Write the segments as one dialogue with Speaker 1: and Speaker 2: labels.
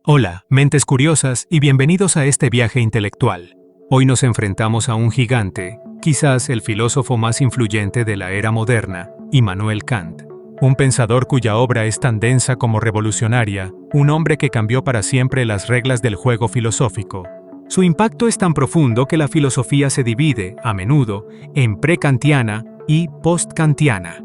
Speaker 1: Hola, mentes curiosas, y bienvenidos a este viaje intelectual. Hoy nos enfrentamos a un gigante, quizás el filósofo más influyente de la era moderna, Immanuel Kant. Un pensador cuya obra es tan densa como revolucionaria, un hombre que cambió para siempre las reglas del juego filosófico. Su impacto es tan profundo que la filosofía se divide, a menudo, en pre-kantiana y post-kantiana.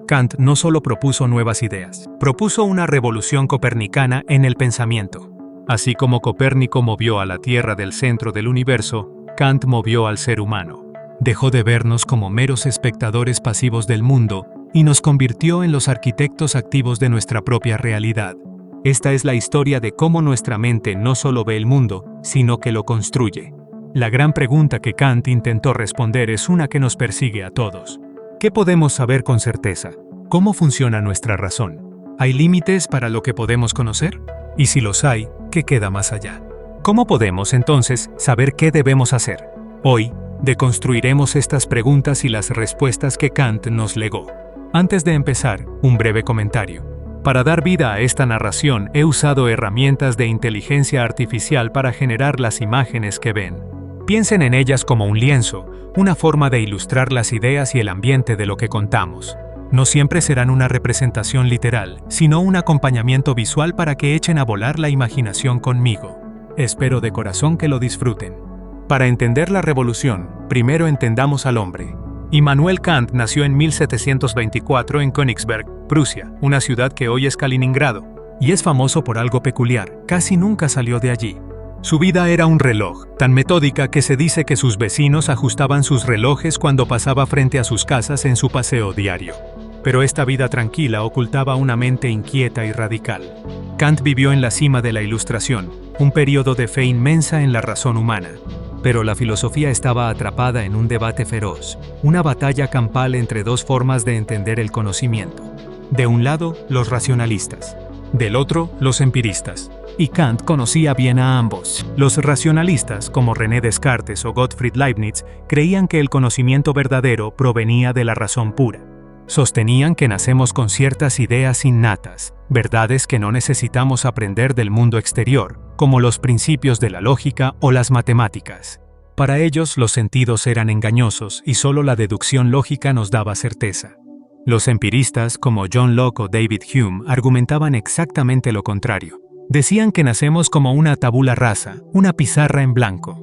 Speaker 1: Kant no solo propuso nuevas ideas, propuso una revolución copernicana en el pensamiento. Así como Copérnico movió a la Tierra del centro del universo, Kant movió al ser humano. Dejó de vernos como meros espectadores pasivos del mundo y nos convirtió en los arquitectos activos de nuestra propia realidad. Esta es la historia de cómo nuestra mente no solo ve el mundo, sino que lo construye. La gran pregunta que Kant intentó responder es una que nos persigue a todos. ¿Qué podemos saber con certeza? ¿Cómo funciona nuestra razón? ¿Hay límites para lo que podemos conocer? Y si los hay, ¿qué queda más allá? ¿Cómo podemos, entonces, saber qué debemos hacer? Hoy, deconstruiremos estas preguntas y las respuestas que Kant nos legó. Antes de empezar, un breve comentario. Para dar vida a esta narración, he usado herramientas de inteligencia artificial para generar las imágenes que ven. Piensen en ellas como un lienzo, una forma de ilustrar las ideas y el ambiente de lo que contamos. No siempre serán una representación literal, sino un acompañamiento visual para que echen a volar la imaginación conmigo. Espero de corazón que lo disfruten. Para entender la revolución, primero entendamos al hombre. Immanuel Kant nació en 1724 en Königsberg, Prusia, una ciudad que hoy es Kaliningrado, y es famoso por algo peculiar, casi nunca salió de allí. Su vida era un reloj, tan metódica que se dice que sus vecinos ajustaban sus relojes cuando pasaba frente a sus casas en su paseo diario. Pero esta vida tranquila ocultaba una mente inquieta y radical. Kant vivió en la cima de la Ilustración, un periodo de fe inmensa en la razón humana. Pero la filosofía estaba atrapada en un debate feroz, una batalla campal entre dos formas de entender el conocimiento. De un lado, los racionalistas. Del otro, los empiristas. Y Kant conocía bien a ambos. Los racionalistas, como René Descartes o Gottfried Leibniz, creían que el conocimiento verdadero provenía de la razón pura. Sostenían que nacemos con ciertas ideas innatas, verdades que no necesitamos aprender del mundo exterior, como los principios de la lógica o las matemáticas. Para ellos, los sentidos eran engañosos y solo la deducción lógica nos daba certeza. Los empiristas, como John Locke o David Hume, argumentaban exactamente lo contrario. Decían que nacemos como una tabula rasa, una pizarra en blanco.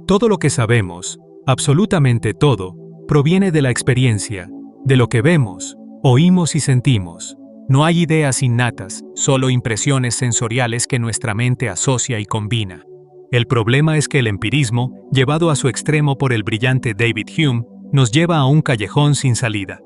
Speaker 1: Todo lo que sabemos, absolutamente todo, proviene de la experiencia, de lo que vemos, oímos y sentimos. No hay ideas innatas, solo impresiones sensoriales que nuestra mente asocia y combina. El problema es que el empirismo, llevado a su extremo por el brillante David Hume, nos lleva a un callejón sin salida.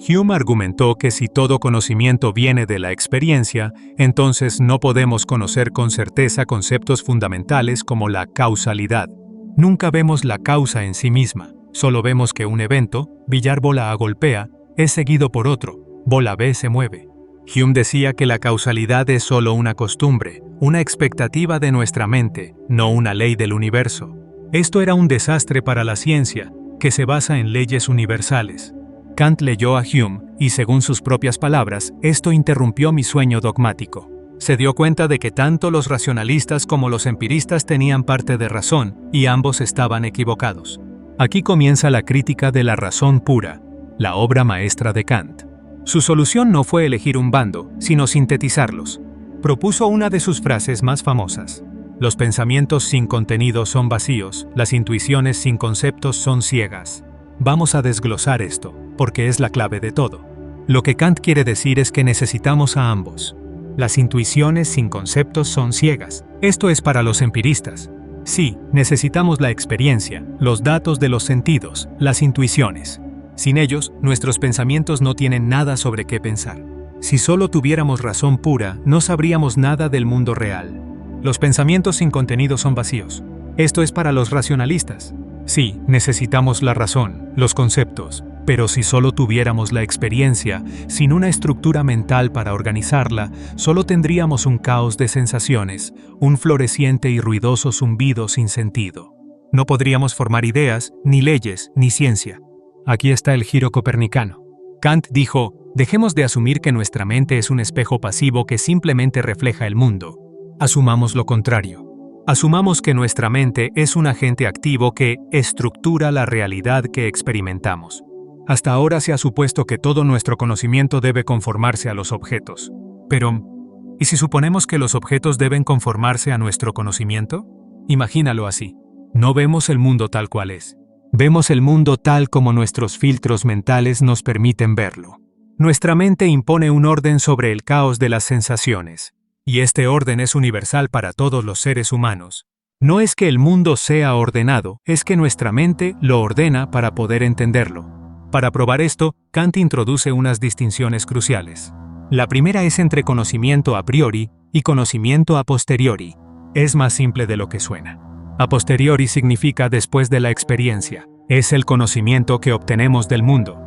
Speaker 1: Hume argumentó que si todo conocimiento viene de la experiencia, entonces no podemos conocer con certeza conceptos fundamentales como la causalidad. Nunca vemos la causa en sí misma, solo vemos que un evento, billar bola A golpea, es seguido por otro, bola B se mueve. Hume decía que la causalidad es solo una costumbre, una expectativa de nuestra mente, no una ley del universo. Esto era un desastre para la ciencia, que se basa en leyes universales. Kant leyó a Hume, y según sus propias palabras, esto interrumpió mi sueño dogmático. Se dio cuenta de que tanto los racionalistas como los empiristas tenían parte de razón, y ambos estaban equivocados. Aquí comienza la crítica de la razón pura, la obra maestra de Kant. Su solución no fue elegir un bando, sino sintetizarlos. Propuso una de sus frases más famosas. Los pensamientos sin contenido son vacíos, las intuiciones sin conceptos son ciegas. Vamos a desglosar esto, porque es la clave de todo. Lo que Kant quiere decir es que necesitamos a ambos. Las intuiciones sin conceptos son ciegas. Esto es para los empiristas. Sí, necesitamos la experiencia, los datos de los sentidos, las intuiciones. Sin ellos, nuestros pensamientos no tienen nada sobre qué pensar. Si solo tuviéramos razón pura, no sabríamos nada del mundo real. Los pensamientos sin contenido son vacíos. Esto es para los racionalistas. Sí, necesitamos la razón, los conceptos, pero si solo tuviéramos la experiencia, sin una estructura mental para organizarla, solo tendríamos un caos de sensaciones, un floreciente y ruidoso zumbido sin sentido. No podríamos formar ideas, ni leyes, ni ciencia. Aquí está el giro copernicano. Kant dijo, dejemos de asumir que nuestra mente es un espejo pasivo que simplemente refleja el mundo. Asumamos lo contrario. Asumamos que nuestra mente es un agente activo que estructura la realidad que experimentamos. Hasta ahora se ha supuesto que todo nuestro conocimiento debe conformarse a los objetos. Pero, ¿y si suponemos que los objetos deben conformarse a nuestro conocimiento? Imagínalo así. No vemos el mundo tal cual es. Vemos el mundo tal como nuestros filtros mentales nos permiten verlo. Nuestra mente impone un orden sobre el caos de las sensaciones. Y este orden es universal para todos los seres humanos. No es que el mundo sea ordenado, es que nuestra mente lo ordena para poder entenderlo. Para probar esto, Kant introduce unas distinciones cruciales. La primera es entre conocimiento a priori y conocimiento a posteriori. Es más simple de lo que suena. A posteriori significa después de la experiencia. Es el conocimiento que obtenemos del mundo.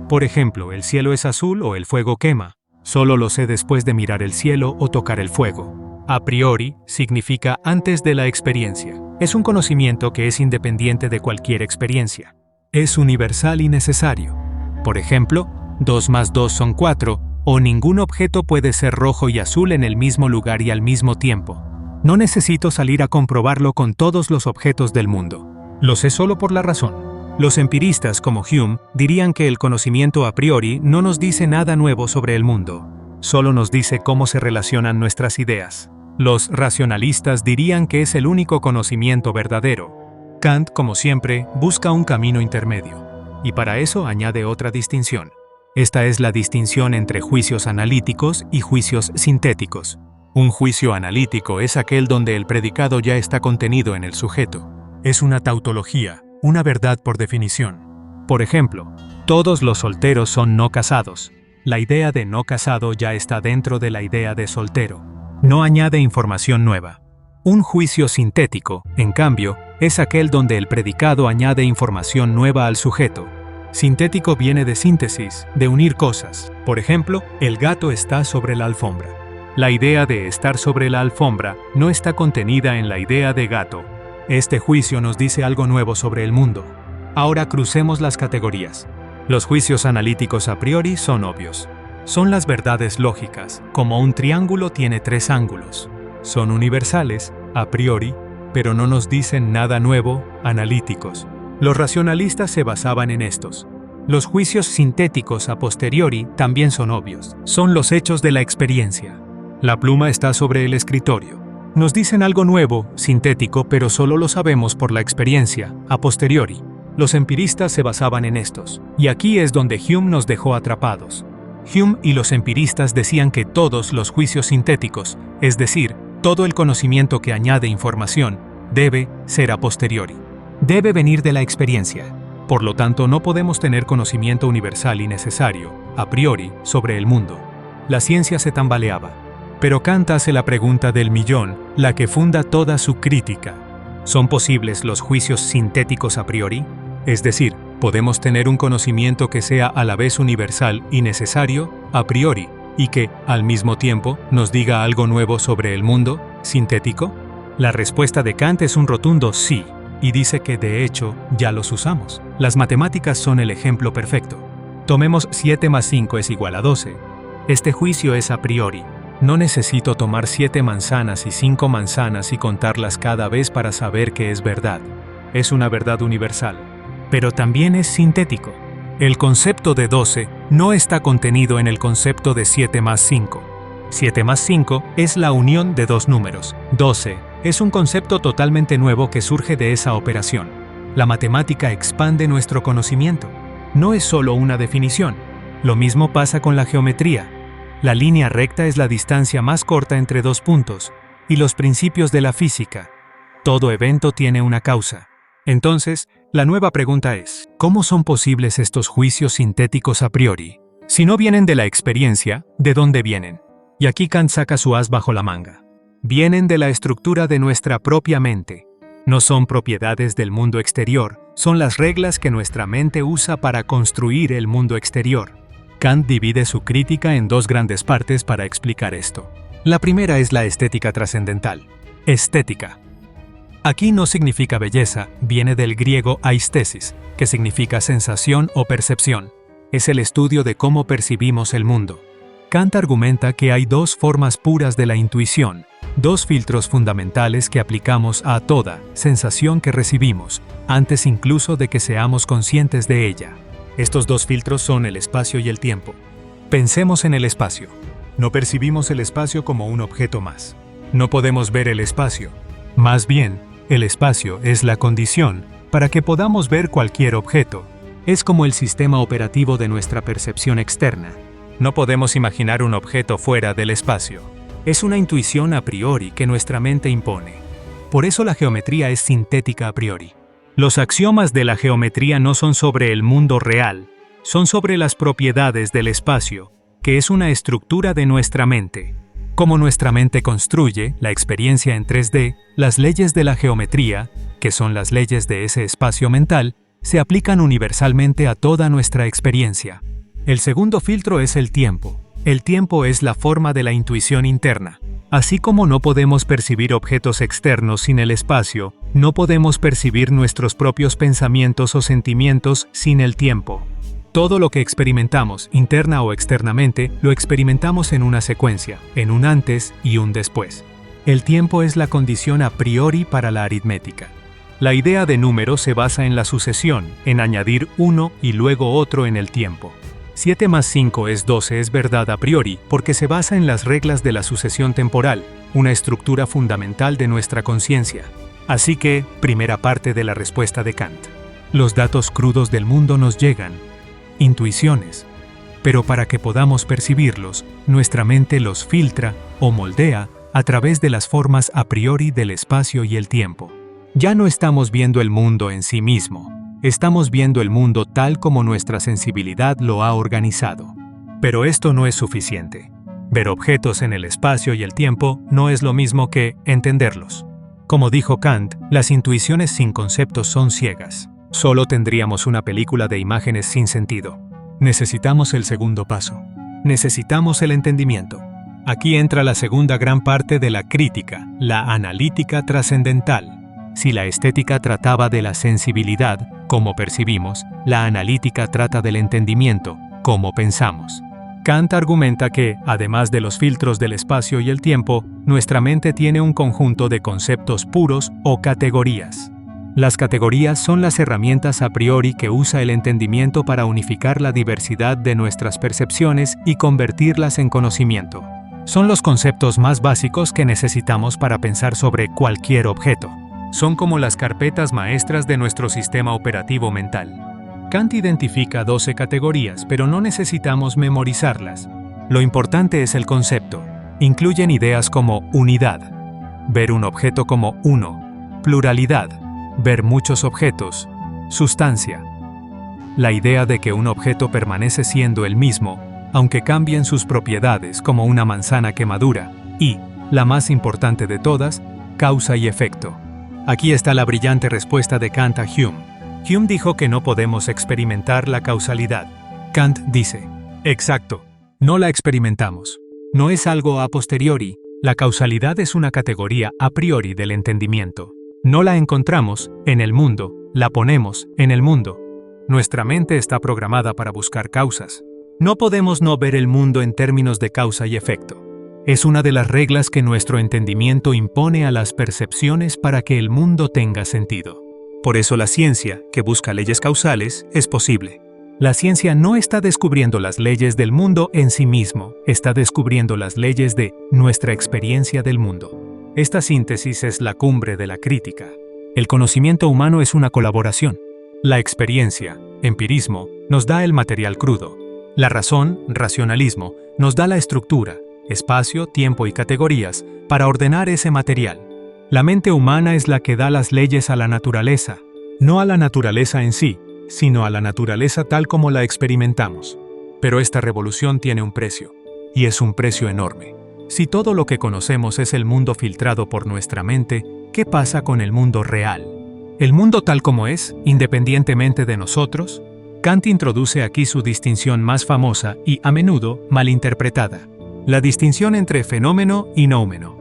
Speaker 1: Por ejemplo, el cielo es azul o el fuego quema. Solo lo sé después de mirar el cielo o tocar el fuego. A priori significa antes de la experiencia. Es un conocimiento que es independiente de cualquier experiencia. Es universal y necesario. Por ejemplo, 2 más 2 son 4, o ningún objeto puede ser rojo y azul en el mismo lugar y al mismo tiempo. No necesito salir a comprobarlo con todos los objetos del mundo. Lo sé solo por la razón. Los empiristas como Hume dirían que el conocimiento a priori no nos dice nada nuevo sobre el mundo. Solo nos dice cómo se relacionan nuestras ideas. Los racionalistas dirían que es el único conocimiento verdadero. Kant, como siempre, busca un camino intermedio. Y para eso añade otra distinción. Esta es la distinción entre juicios analíticos y juicios sintéticos. Un juicio analítico es aquel donde el predicado ya está contenido en el sujeto. Es una tautología, una verdad por definición. Por ejemplo, todos los solteros son no casados. La idea de no casado ya está dentro de la idea de soltero. No añade información nueva. Un juicio sintético, en cambio, es aquel donde el predicado añade información nueva al sujeto. Sintético viene de síntesis, de unir cosas. Por ejemplo, el gato está sobre la alfombra. La idea de estar sobre la alfombra no está contenida en la idea de gato. Este juicio nos dice algo nuevo sobre el mundo. Ahora crucemos las categorías. Los juicios analíticos a priori son obvios. Son las verdades lógicas, como un triángulo tiene 3 ángulos. Son universales, a priori, pero no nos dicen nada nuevo, analíticos. Los racionalistas se basaban en estos. Los juicios sintéticos a posteriori también son obvios. Son los hechos de la experiencia. La pluma está sobre el escritorio. Nos dicen algo nuevo, sintético, pero solo lo sabemos por la experiencia, a posteriori. Los empiristas se basaban en estos. Y aquí es donde Hume nos dejó atrapados. Hume y los empiristas decían que todos los juicios sintéticos, es decir, todo el conocimiento que añade información, debe ser a posteriori. Debe venir de la experiencia. Por lo tanto, no podemos tener conocimiento universal y necesario, a priori, sobre el mundo. La ciencia se tambaleaba. Pero Kant hace la pregunta del millón, la que funda toda su crítica. ¿Son posibles los juicios sintéticos a priori? Es decir, ¿podemos tener un conocimiento que sea a la vez universal y necesario, a priori, y que, al mismo tiempo, nos diga algo nuevo sobre el mundo, sintético? La respuesta de Kant es un rotundo sí, y dice que de hecho ya los usamos. Las matemáticas son el ejemplo perfecto. Tomemos 7 más 5 es igual a 12. Este juicio es a priori. No necesito tomar 7 manzanas y 5 manzanas y contarlas cada vez para saber que es verdad. Es una verdad universal. Pero también es sintético. El concepto de 12 no está contenido en el concepto de 7 más 5. 7 más 5 es la unión de 2 números. 12 es un concepto totalmente nuevo que surge de esa operación. La matemática expande nuestro conocimiento. No es solo una definición. Lo mismo pasa con la geometría. La línea recta es la distancia más corta entre 2 puntos, y los principios de la física. Todo evento tiene una causa. Entonces, la nueva pregunta es, ¿cómo son posibles estos juicios sintéticos a priori? Si no vienen de la experiencia, ¿de dónde vienen? Y aquí Kant saca su as bajo la manga. Vienen de la estructura de nuestra propia mente. No son propiedades del mundo exterior, son las reglas que nuestra mente usa para construir el mundo exterior. Kant divide su crítica en 2 grandes partes para explicar esto. La primera es la estética trascendental. Estética. Aquí no significa belleza, viene del griego aistesis, que significa sensación o percepción. Es el estudio de cómo percibimos el mundo. Kant argumenta que hay dos formas puras de la intuición, dos filtros fundamentales que aplicamos a toda sensación que recibimos, antes incluso de que seamos conscientes de ella. Estos dos filtros son el espacio y el tiempo. Pensemos en el espacio. No percibimos el espacio como un objeto más. No podemos ver el espacio. Más bien, el espacio es la condición para que podamos ver cualquier objeto. Es como el sistema operativo de nuestra percepción externa. No podemos imaginar un objeto fuera del espacio. Es una intuición a priori que nuestra mente impone. Por eso la geometría es sintética a priori. Los axiomas de la geometría no son sobre el mundo real, son sobre las propiedades del espacio, que es una estructura de nuestra mente. Como nuestra mente construye la experiencia en 3D, las leyes de la geometría, que son las leyes de ese espacio mental, se aplican universalmente a toda nuestra experiencia. El segundo filtro es el tiempo. El tiempo es la forma de la intuición interna. Así como no podemos percibir objetos externos sin el espacio, no podemos percibir nuestros propios pensamientos o sentimientos sin el tiempo. Todo lo que experimentamos, interna o externamente, lo experimentamos en una secuencia, en un antes y un después. El tiempo es la condición a priori para la aritmética. La idea de número se basa en la sucesión, en añadir uno y luego otro en el tiempo. 7 más 5 es 12 es verdad a priori porque se basa en las reglas de la sucesión temporal, una estructura fundamental de nuestra conciencia. Así que, primera parte de la respuesta de Kant. Los datos crudos del mundo nos llegan, intuiciones, pero para que podamos percibirlos, nuestra mente los filtra o moldea a través de las formas a priori del espacio y el tiempo. Ya no estamos viendo el mundo en sí mismo. Estamos viendo el mundo tal como nuestra sensibilidad lo ha organizado. Pero esto no es suficiente. Ver objetos en el espacio y el tiempo no es lo mismo que entenderlos. Como dijo Kant, las intuiciones sin conceptos son ciegas. Solo tendríamos una película de imágenes sin sentido. Necesitamos el segundo paso. Necesitamos el entendimiento. Aquí entra la segunda gran parte de la crítica, la analítica trascendental. Si la estética trataba de la sensibilidad, como percibimos, la analítica trata del entendimiento, como pensamos. Kant argumenta que, además de los filtros del espacio y el tiempo, nuestra mente tiene un conjunto de conceptos puros o categorías. Las categorías son las herramientas a priori que usa el entendimiento para unificar la diversidad de nuestras percepciones y convertirlas en conocimiento. Son los conceptos más básicos que necesitamos para pensar sobre cualquier objeto. Son como las carpetas maestras de nuestro sistema operativo mental. Kant identifica 12 categorías, pero no necesitamos memorizarlas. Lo importante es el concepto. Incluyen ideas como unidad, ver un objeto como uno, pluralidad, ver muchos objetos, sustancia. La idea de que un objeto permanece siendo el mismo, aunque cambien sus propiedades como una manzana que madura, y, la más importante de todas, causa y efecto. Aquí está la brillante respuesta de Kant a Hume. Hume dijo que no podemos experimentar la causalidad. Kant dice, exacto, no la experimentamos. No es algo a posteriori, la causalidad es una categoría a priori del entendimiento. No la encontramos en el mundo, la ponemos en el mundo. Nuestra mente está programada para buscar causas. No podemos no ver el mundo en términos de causa y efecto. Es una de las reglas que nuestro entendimiento impone a las percepciones para que el mundo tenga sentido. Por eso la ciencia, que busca leyes causales, es posible. La ciencia no está descubriendo las leyes del mundo en sí mismo, está descubriendo las leyes de nuestra experiencia del mundo. Esta síntesis es la cumbre de la crítica. El conocimiento humano es una colaboración. La experiencia, empirismo, nos da el material crudo. La razón, racionalismo, nos da la estructura, espacio, tiempo y categorías para ordenar ese material. La mente humana es la que da las leyes a la naturaleza, no a la naturaleza en sí, sino a la naturaleza tal como la experimentamos. Pero esta revolución tiene un precio, y es un precio enorme. Si todo lo que conocemos es el mundo filtrado por nuestra mente, ¿qué pasa con el mundo real? ¿El mundo tal como es, independientemente de nosotros? Kant introduce aquí su distinción más famosa y, a menudo, malinterpretada. La distinción entre fenómeno y noumeno.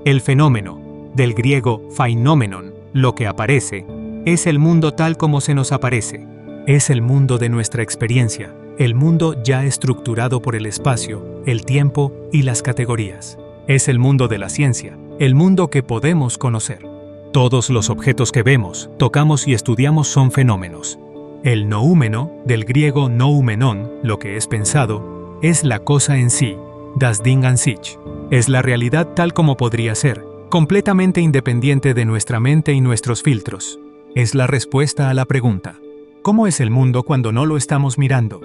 Speaker 1: El fenómeno, del griego phainommenon, lo que aparece, es el mundo tal como se nos aparece. Es el mundo de nuestra experiencia, el mundo ya estructurado por el espacio, el tiempo y las categorías. Es el mundo de la ciencia, el mundo que podemos conocer. Todos los objetos que vemos, tocamos y estudiamos son fenómenos. El noúmeno, del griego noumenon, lo que es pensado, es la cosa en sí, das Ding an sich. Es la realidad tal como podría ser, completamente independiente de nuestra mente y nuestros filtros. Es la respuesta a la pregunta: ¿cómo es el mundo cuando no lo estamos mirando?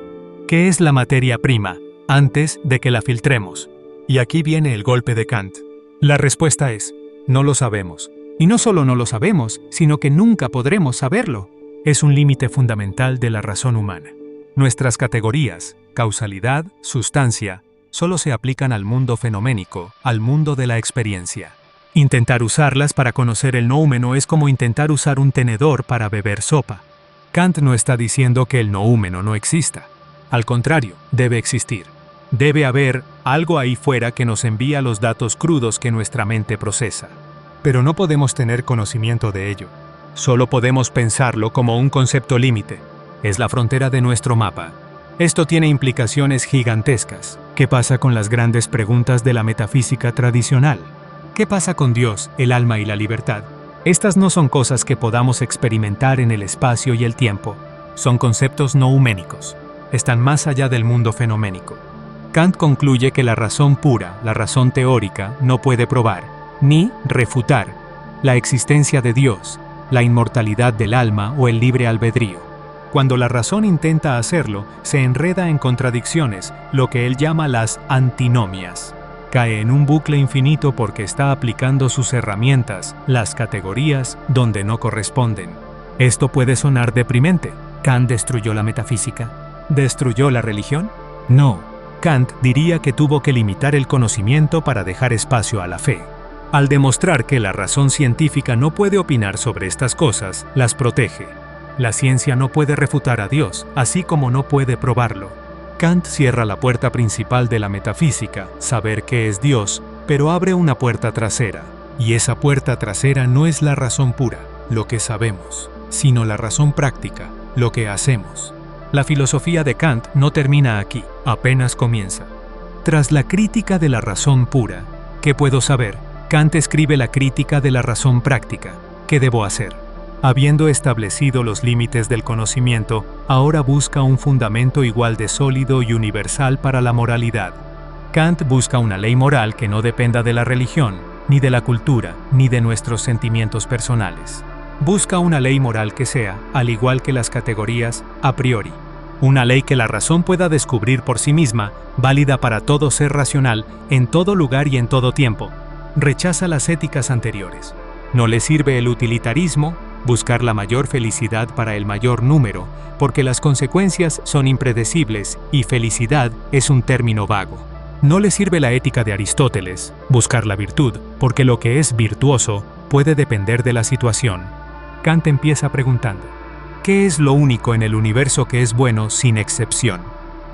Speaker 1: ¿Qué es la materia prima, antes de que la filtremos? Y aquí viene el golpe de Kant. La respuesta es: no lo sabemos. Y no solo no lo sabemos, sino que nunca podremos saberlo. Es un límite fundamental de la razón humana. Nuestras categorías, causalidad, sustancia, solo se aplican al mundo fenoménico, al mundo de la experiencia. Intentar usarlas para conocer el noúmeno es como intentar usar un tenedor para beber sopa. Kant no está diciendo que el noúmeno no exista. Al contrario, debe existir. Debe haber algo ahí fuera que nos envía los datos crudos que nuestra mente procesa. Pero no podemos tener conocimiento de ello. Solo podemos pensarlo como un concepto límite. Es la frontera de nuestro mapa. Esto tiene implicaciones gigantescas. ¿Qué pasa con las grandes preguntas de la metafísica tradicional? ¿Qué pasa con Dios, el alma y la libertad? Estas no son cosas que podamos experimentar en el espacio y el tiempo. Son conceptos nouménicos. Están más allá del mundo fenoménico. Kant concluye que la razón pura, la razón teórica, no puede probar, ni refutar, la existencia de Dios, la inmortalidad del alma o el libre albedrío. Cuando la razón intenta hacerlo, se enreda en contradicciones, lo que él llama las antinomias. Cae en un bucle infinito porque está aplicando sus herramientas, las categorías, donde no corresponden. Esto puede sonar deprimente. ¿Kant destruyó la metafísica? ¿Destruyó la religión? No. Kant diría que tuvo que limitar el conocimiento para dejar espacio a la fe. Al demostrar que la razón científica no puede opinar sobre estas cosas, las protege. La ciencia no puede refutar a Dios, así como no puede probarlo. Kant cierra la puerta principal de la metafísica, saber qué es Dios, pero abre una puerta trasera. Y esa puerta trasera no es la razón pura, lo que sabemos, sino la razón práctica, lo que hacemos. La filosofía de Kant no termina aquí, apenas comienza. Tras la crítica de la razón pura, ¿qué puedo saber? Kant escribe la crítica de la razón práctica. ¿Qué debo hacer? Habiendo establecido los límites del conocimiento, ahora busca un fundamento igual de sólido y universal para la moralidad. Kant busca una ley moral que no dependa de la religión, ni de la cultura, ni de nuestros sentimientos personales. Busca una ley moral que sea, al igual que las categorías, a priori. Una ley que la razón pueda descubrir por sí misma, válida para todo ser racional, en todo lugar y en todo tiempo. Rechaza las éticas anteriores. No le sirve el utilitarismo, buscar la mayor felicidad para el mayor número, porque las consecuencias son impredecibles y felicidad es un término vago. No le sirve la ética de Aristóteles, buscar la virtud, porque lo que es virtuoso puede depender de la situación. Kant empieza preguntando: ¿qué es lo único en el universo que es bueno sin excepción?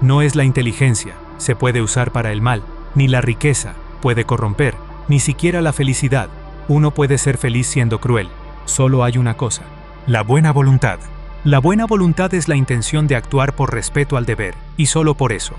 Speaker 1: No es la inteligencia, se puede usar para el mal, ni la riqueza, puede corromper, ni siquiera la felicidad. Uno puede ser feliz siendo cruel. Solo hay una cosa: la buena voluntad. La buena voluntad es la intención de actuar por respeto al deber, y solo por eso.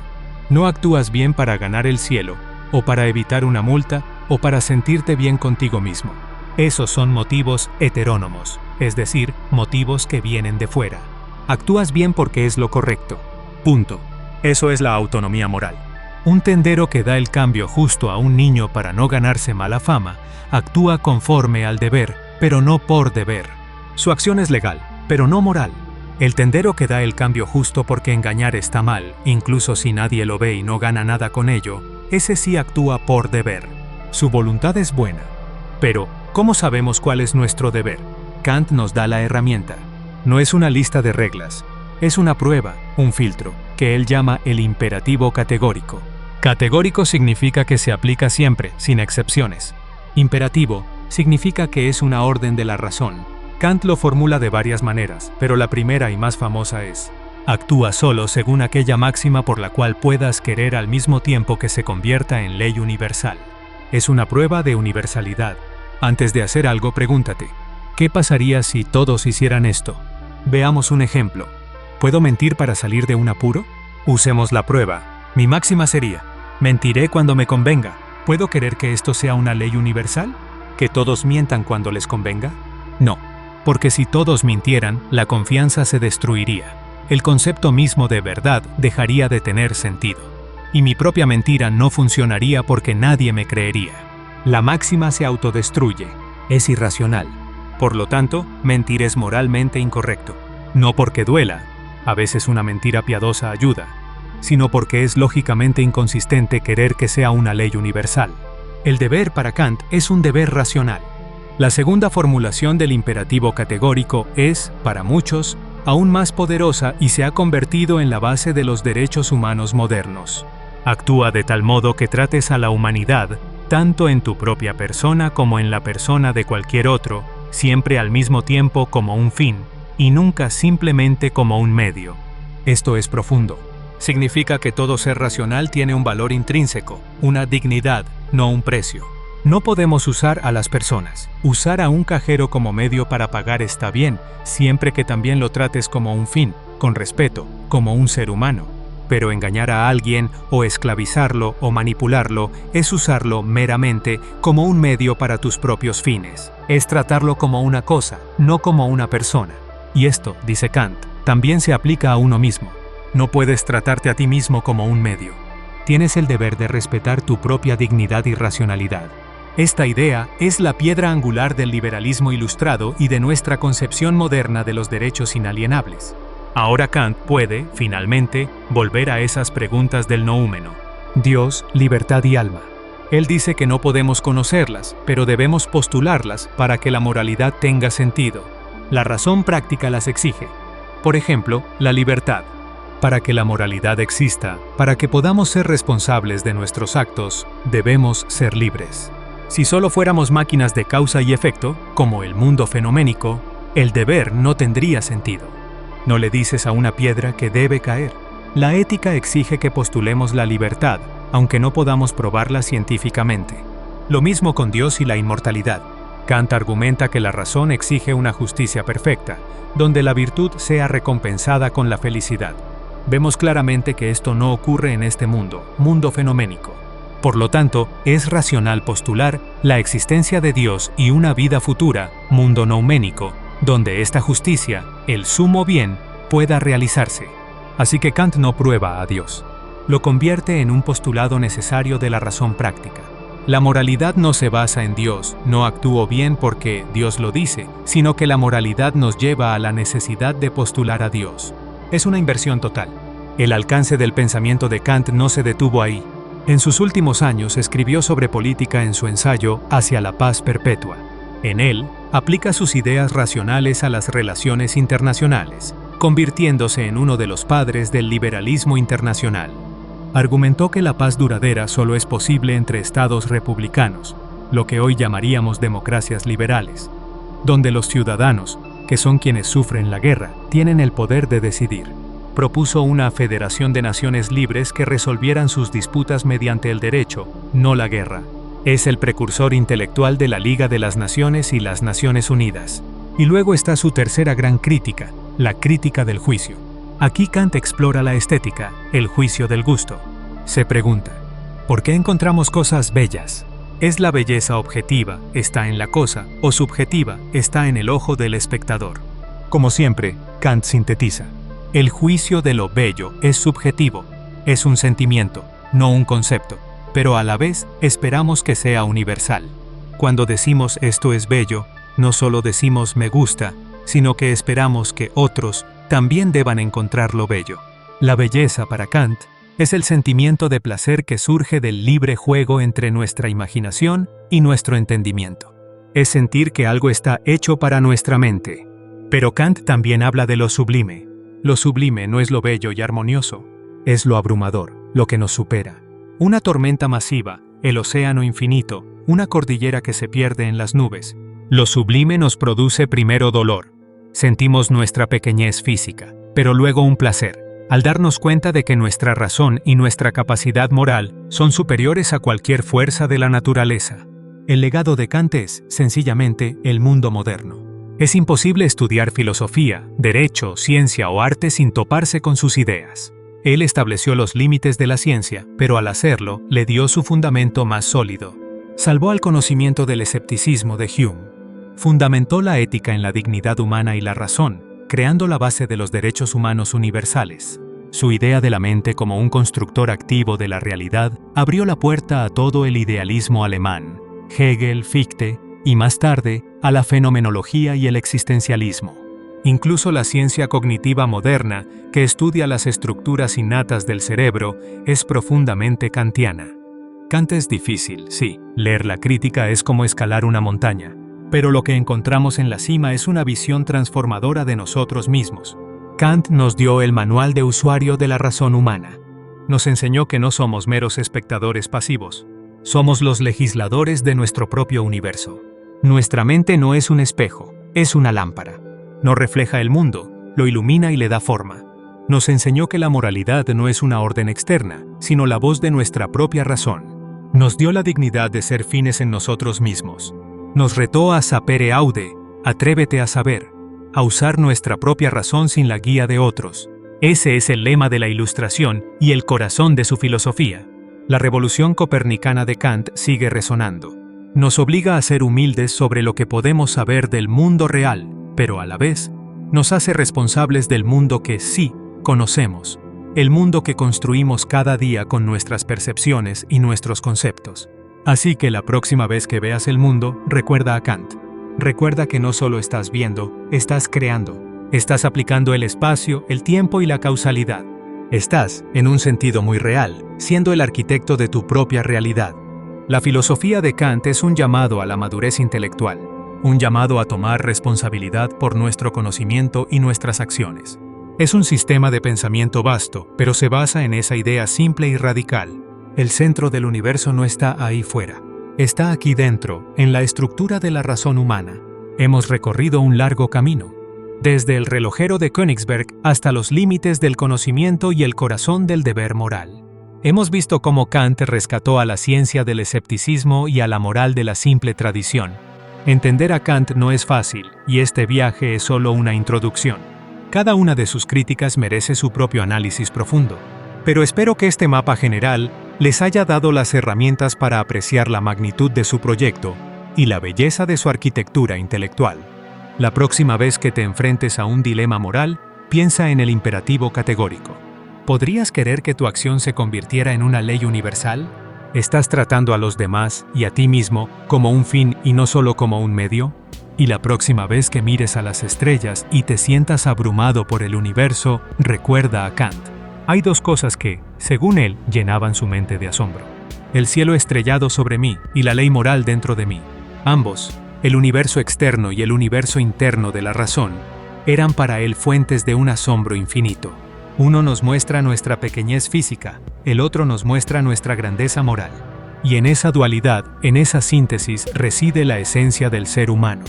Speaker 1: No actúas bien para ganar el cielo, o para evitar una multa, o para sentirte bien contigo mismo. Esos son motivos heterónomos, es decir, motivos que vienen de fuera. Actúas bien porque es lo correcto. Punto. Eso es la autonomía moral. Un tendero que da el cambio justo a un niño para no ganarse mala fama, actúa conforme al deber, pero no por deber. Su acción es legal, pero no moral. El tendero que da el cambio justo porque engañar está mal, incluso si nadie lo ve y no gana nada con ello, ese sí actúa por deber. Su voluntad es buena. Pero, ¿cómo sabemos cuál es nuestro deber? Kant nos da la herramienta. No es una lista de reglas, es una prueba, un filtro, que él llama el imperativo categórico. Categórico significa que se aplica siempre, sin excepciones. Imperativo significa que es una orden de la razón. Kant lo formula de varias maneras, pero la primera y más famosa es: actúa solo según aquella máxima por la cual puedas querer al mismo tiempo que se convierta en ley universal. Es una prueba de universalidad. Antes de hacer algo, pregúntate: ¿qué pasaría si todos hicieran esto? Veamos un ejemplo. ¿Puedo mentir para salir de un apuro? Usemos la prueba. Mi máxima sería: mentiré cuando me convenga. ¿Puedo querer que esto sea una ley universal? ¿Que todos mientan cuando les convenga? No, porque si todos mintieran, la confianza se destruiría. El concepto mismo de verdad dejaría de tener sentido. Y mi propia mentira no funcionaría porque nadie me creería. La máxima se autodestruye. Es irracional. Por lo tanto, mentir es moralmente incorrecto. No porque duela, a veces una mentira piadosa ayuda, sino porque es lógicamente inconsistente querer que sea una ley universal. El deber para Kant es un deber racional. La segunda formulación del imperativo categórico es, para muchos, aún más poderosa y se ha convertido en la base de los derechos humanos modernos. Actúa de tal modo que trates a la humanidad, tanto en tu propia persona como en la persona de cualquier otro, siempre al mismo tiempo como un fin, y nunca simplemente como un medio. Esto es profundo. Significa que todo ser racional tiene un valor intrínseco, una dignidad, no un precio. No podemos usar a las personas. Usar a un cajero como medio para pagar está bien, siempre que también lo trates como un fin, con respeto, como un ser humano. Pero engañar a alguien, o esclavizarlo, o manipularlo, es usarlo meramente como un medio para tus propios fines. Es tratarlo como una cosa, no como una persona. Y esto, dice Kant, también se aplica a uno mismo. No puedes tratarte a ti mismo como un medio. Tienes el deber de respetar tu propia dignidad y racionalidad. Esta idea es la piedra angular del liberalismo ilustrado y de nuestra concepción moderna de los derechos inalienables. Ahora Kant puede, finalmente, volver a esas preguntas del noúmeno. Dios, libertad y alma. Él dice que no podemos conocerlas, pero debemos postularlas para que la moralidad tenga sentido. La razón práctica las exige. Por ejemplo, la libertad. Para que la moralidad exista, para que podamos ser responsables de nuestros actos, debemos ser libres. Si solo fuéramos máquinas de causa y efecto, como el mundo fenoménico, el deber no tendría sentido. No le dices a una piedra que debe caer. La ética exige que postulemos la libertad, aunque no podamos probarla científicamente. Lo mismo con Dios y la inmortalidad. Kant argumenta que la razón exige una justicia perfecta, donde la virtud sea recompensada con la felicidad. Vemos claramente que esto no ocurre en este mundo fenoménico. Por lo tanto, es racional postular la existencia de Dios y una vida futura, mundo nouménico, donde esta justicia, el sumo bien, pueda realizarse. Así que Kant no prueba a Dios. Lo convierte en un postulado necesario de la razón práctica. La moralidad no se basa en Dios, no actúo bien porque Dios lo dice, sino que la moralidad nos lleva a la necesidad de postular a Dios. Es una inversión total. El alcance del pensamiento de Kant no se detuvo ahí. En sus últimos años escribió sobre política en su ensayo Hacia la paz perpetua. En él, aplica sus ideas racionales a las relaciones internacionales, convirtiéndose en uno de los padres del liberalismo internacional. Argumentó que la paz duradera solo es posible entre estados republicanos, lo que hoy llamaríamos democracias liberales, donde los ciudadanos, que son quienes sufren la guerra, tienen el poder de decidir. Propuso una federación de naciones libres que resolvieran sus disputas mediante el derecho, no la guerra. Es el precursor intelectual de la Liga de las Naciones y las Naciones Unidas. Y luego está su tercera gran crítica, la crítica del juicio. Aquí Kant explora la estética, el juicio del gusto. Se pregunta, ¿por qué encontramos cosas bellas? ¿Es la belleza objetiva, está en la cosa, o subjetiva, está en el ojo del espectador? Como siempre, Kant sintetiza. El juicio de lo bello es subjetivo, es un sentimiento, no un concepto, pero a la vez esperamos que sea universal. Cuando decimos esto es bello, no solo decimos me gusta, sino que esperamos que otros también deban encontrarlo bello. La belleza para Kant es el sentimiento de placer que surge del libre juego entre nuestra imaginación y nuestro entendimiento. Es sentir que algo está hecho para nuestra mente. Pero Kant también habla de lo sublime. Lo sublime no es lo bello y armonioso, es lo abrumador, lo que nos supera. Una tormenta masiva, el océano infinito, una cordillera que se pierde en las nubes. Lo sublime nos produce primero dolor. Sentimos nuestra pequeñez física, pero luego un placer, al darnos cuenta de que nuestra razón y nuestra capacidad moral son superiores a cualquier fuerza de la naturaleza. El legado de Kant es, sencillamente, el mundo moderno. Es imposible estudiar filosofía, derecho, ciencia o arte sin toparse con sus ideas. Él estableció los límites de la ciencia, pero al hacerlo, le dio su fundamento más sólido. Salvó al conocimiento del escepticismo de Hume. Fundamentó la ética en la dignidad humana y la razón, creando la base de los derechos humanos universales. Su idea de la mente como un constructor activo de la realidad abrió la puerta a todo el idealismo alemán, Hegel, Fichte, y más tarde, a la fenomenología y el existencialismo. Incluso la ciencia cognitiva moderna, que estudia las estructuras innatas del cerebro, es profundamente kantiana. Kant es difícil, sí. Leer la crítica es como escalar una montaña. Pero lo que encontramos en la cima es una visión transformadora de nosotros mismos. Kant nos dio el manual de usuario de la razón humana. Nos enseñó que no somos meros espectadores pasivos. Somos los legisladores de nuestro propio universo. Nuestra mente no es un espejo, es una lámpara. No refleja el mundo, lo ilumina y le da forma. Nos enseñó que la moralidad no es una orden externa, sino la voz de nuestra propia razón. Nos dio la dignidad de ser fines en nosotros mismos. Nos retó a sapere aude, atrévete a saber, a usar nuestra propia razón sin la guía de otros. Ese es el lema de la Ilustración y el corazón de su filosofía. La revolución copernicana de Kant sigue resonando. Nos obliga a ser humildes sobre lo que podemos saber del mundo real, pero a la vez, nos hace responsables del mundo que sí conocemos, el mundo que construimos cada día con nuestras percepciones y nuestros conceptos. Así que la próxima vez que veas el mundo, recuerda a Kant. Recuerda que no solo estás viendo, estás creando. Estás aplicando el espacio, el tiempo y la causalidad. Estás, en un sentido muy real, siendo el arquitecto de tu propia realidad. La filosofía de Kant es un llamado a la madurez intelectual. Un llamado a tomar responsabilidad por nuestro conocimiento y nuestras acciones. Es un sistema de pensamiento vasto, pero se basa en esa idea simple y radical. El centro del universo no está ahí fuera. Está aquí dentro, en la estructura de la razón humana. Hemos recorrido un largo camino. Desde el relojero de Königsberg hasta los límites del conocimiento y el corazón del deber moral. Hemos visto cómo Kant rescató a la ciencia del escepticismo y a la moral de la simple tradición. Entender a Kant no es fácil, y este viaje es solo una introducción. Cada una de sus críticas merece su propio análisis profundo. Pero espero que este mapa general les haya dado las herramientas para apreciar la magnitud de su proyecto y la belleza de su arquitectura intelectual. La próxima vez que te enfrentes a un dilema moral, piensa en el imperativo categórico. ¿Podrías querer que tu acción se convirtiera en una ley universal? ¿Estás tratando a los demás y a ti mismo como un fin y no solo como un medio? Y la próxima vez que mires a las estrellas y te sientas abrumado por el universo, recuerda a Kant. Hay dos cosas que, según él, llenaban su mente de asombro. El cielo estrellado sobre mí y la ley moral dentro de mí. Ambos, el universo externo y el universo interno de la razón, eran para él fuentes de un asombro infinito. Uno nos muestra nuestra pequeñez física, el otro nos muestra nuestra grandeza moral. Y en esa dualidad, en esa síntesis, reside la esencia del ser humano.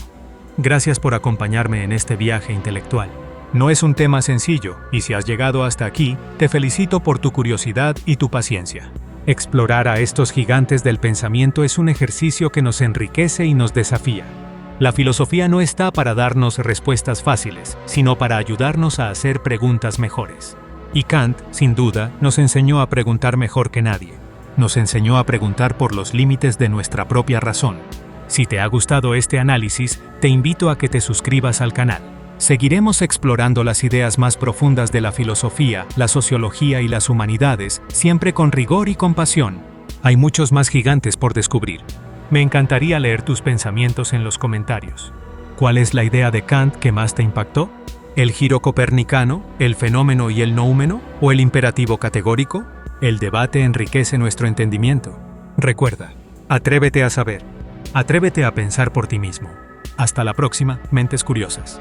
Speaker 1: Gracias por acompañarme en este viaje intelectual. No es un tema sencillo, y si has llegado hasta aquí, te felicito por tu curiosidad y tu paciencia. Explorar a estos gigantes del pensamiento es un ejercicio que nos enriquece y nos desafía. La filosofía no está para darnos respuestas fáciles, sino para ayudarnos a hacer preguntas mejores. Y Kant, sin duda, nos enseñó a preguntar mejor que nadie. Nos enseñó a preguntar por los límites de nuestra propia razón. Si te ha gustado este análisis, te invito a que te suscribas al canal. Seguiremos explorando las ideas más profundas de la filosofía, la sociología y las humanidades, siempre con rigor y compasión. Hay muchos más gigantes por descubrir. Me encantaría leer tus pensamientos en los comentarios. ¿Cuál es la idea de Kant que más te impactó? ¿El giro copernicano, el fenómeno y el noúmeno? ¿O el imperativo categórico? El debate enriquece nuestro entendimiento. Recuerda, atrévete a saber. Atrévete a pensar por ti mismo. Hasta la próxima, Mentes Curiosas.